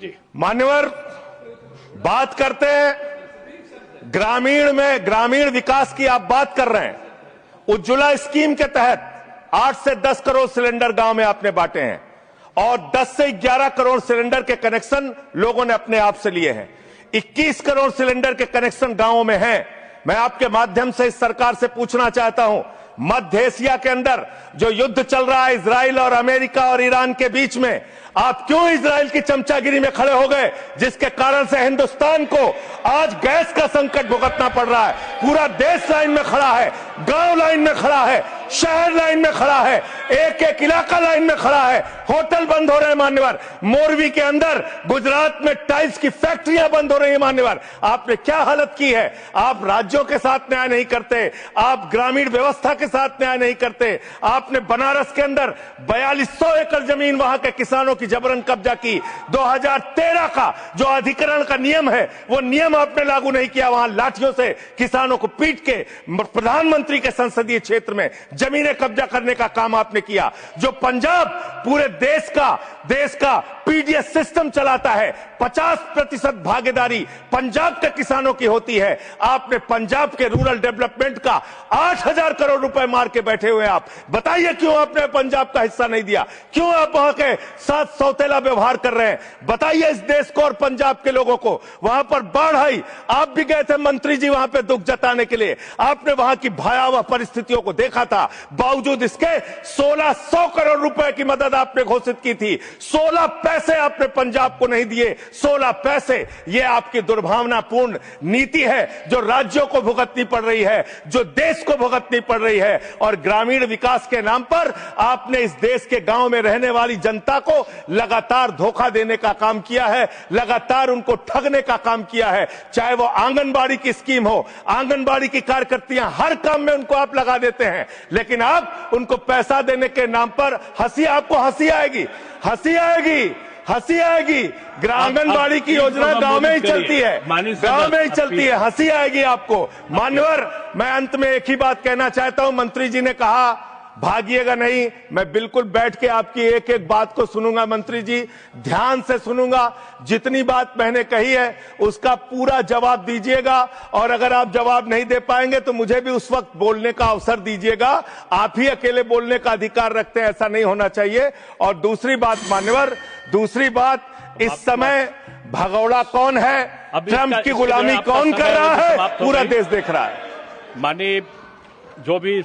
जी मान्यवर, बात करते हैं ग्रामीण विकास की आप बात कर रहे हैं। उज्ज्वला स्कीम के तहत 8 से 10 करोड़ सिलेंडर गांव में आपने बांटे हैं और 10 से 11 करोड़ सिलेंडर के कनेक्शन लोगों ने अपने आप से लिए हैं। 21 करोड़ सिलेंडर के कनेक्शन गांवों में हैं। मैं आपके माध्यम से इस सरकार से पूछना चाहता हूं, मध्य एशिया के अंदर जो युद्ध चल रहा है इजराइल और अमेरिका और ईरान के बीच में, आप क्यों इजराइल की चमचागिरी में खड़े हो गए, जिसके कारण से हिंदुस्तान को आज गैस का संकट भुगतना पड़ रहा है। पूरा देश लाइन में खड़ा है, गांव लाइन में खड़ा है, शहर लाइन में खड़ा है, एक एक इलाका लाइन में खड़ा है। होटल बंद हो रहे हैं मान्यवर, मोरवी के अंदर गुजरात में टाइल्स की फैक्ट्रियां बंद हो रही है मान्यवर। आपने क्या हालत की है। आप राज्यों के साथ न्याय नहीं करते, आप ग्रामीण व्यवस्था के साथ न्याय नहीं करते। आपने बनारस के अंदर 4200 एकड़ जमीन वहां के किसानों की जबरन कब्जा की। 2013 का जो अधिकरण का नियम है वो नियम आपने लागू नहीं किया। वहां लाठियों से किसानों को पीट के प्रधानमंत्री के संसदीय क्षेत्र में जमीनें कब्जा करने का काम आपने किया। जो पंजाब पूरे देश का पीडीएस सिस्टम चलाता है, 50% भागीदारी पंजाब के किसानों की होती है। आपने पंजाब के रूरल डेवलपमेंट का 8000 करोड़ रुपए मार के बैठे हुए। आप बताइए क्यों आपने पंजाब का हिस्सा नहीं दिया, क्यों आप वहां के साथ सौतेला व्यवहार कर रहे हैं। बताइए इस देश को और पंजाब के लोगों को। वहां पर बाढ़ आई, आप भी गए थे मंत्री जी वहां पे दुख जताने के लिए। आपने वहां की भयावह परिस्थितियों को देखा था। बावजूद इसके 1600 करोड़ रुपए की मदद आपने घोषित की थी। 16 पैसे आपने पंजाब को नहीं दिए। 16 पैसे। यह आपकी दुर्भावनापूर्ण नीति है जो राज्यों को भुगतनी पड़ रही है, जो देश को भुगतनी पड़ रही है। और ग्रामीण विकास के नाम पर आपने इस देश के गांव में रहने वाली जनता को लगातार धोखा देने का काम किया है, लगातार उनको ठगने का काम किया है। चाहे वो आंगनबाड़ी की स्कीम हो, आंगनबाड़ी की कार्यकर्तियां, हर काम में उनको आप लगा देते हैं, लेकिन आप उनको पैसा देने के नाम पर आपको हंसी आएगी, हंसी आएगी, हंसी आएगी। आंगनबाड़ी की योजना गांव में ही चलती है, गांव में ही चलती है, हंसी आएगी आपको। मान्यवर, मैं अंत में एक ही बात कहना चाहता हूं। मंत्री जी ने कहा भागिएगा नहीं, मैं बिल्कुल बैठ के आपकी एक एक बात को सुनूंगा। मंत्री जी, ध्यान से सुनूंगा। जितनी बात मैंने कही है उसका पूरा जवाब दीजिएगा, और अगर आप जवाब नहीं दे पाएंगे तो मुझे भी उस वक्त बोलने का अवसर दीजिएगा। आप ही अकेले बोलने का अधिकार रखते हैं, ऐसा नहीं होना चाहिए। और दूसरी बात मान्यवर, दूसरी बात, इस समय भगौड़ा कौन है, ट्रंप की गुलामी कौन कर रहा है, पूरा देश देख रहा है। माननीय जो भी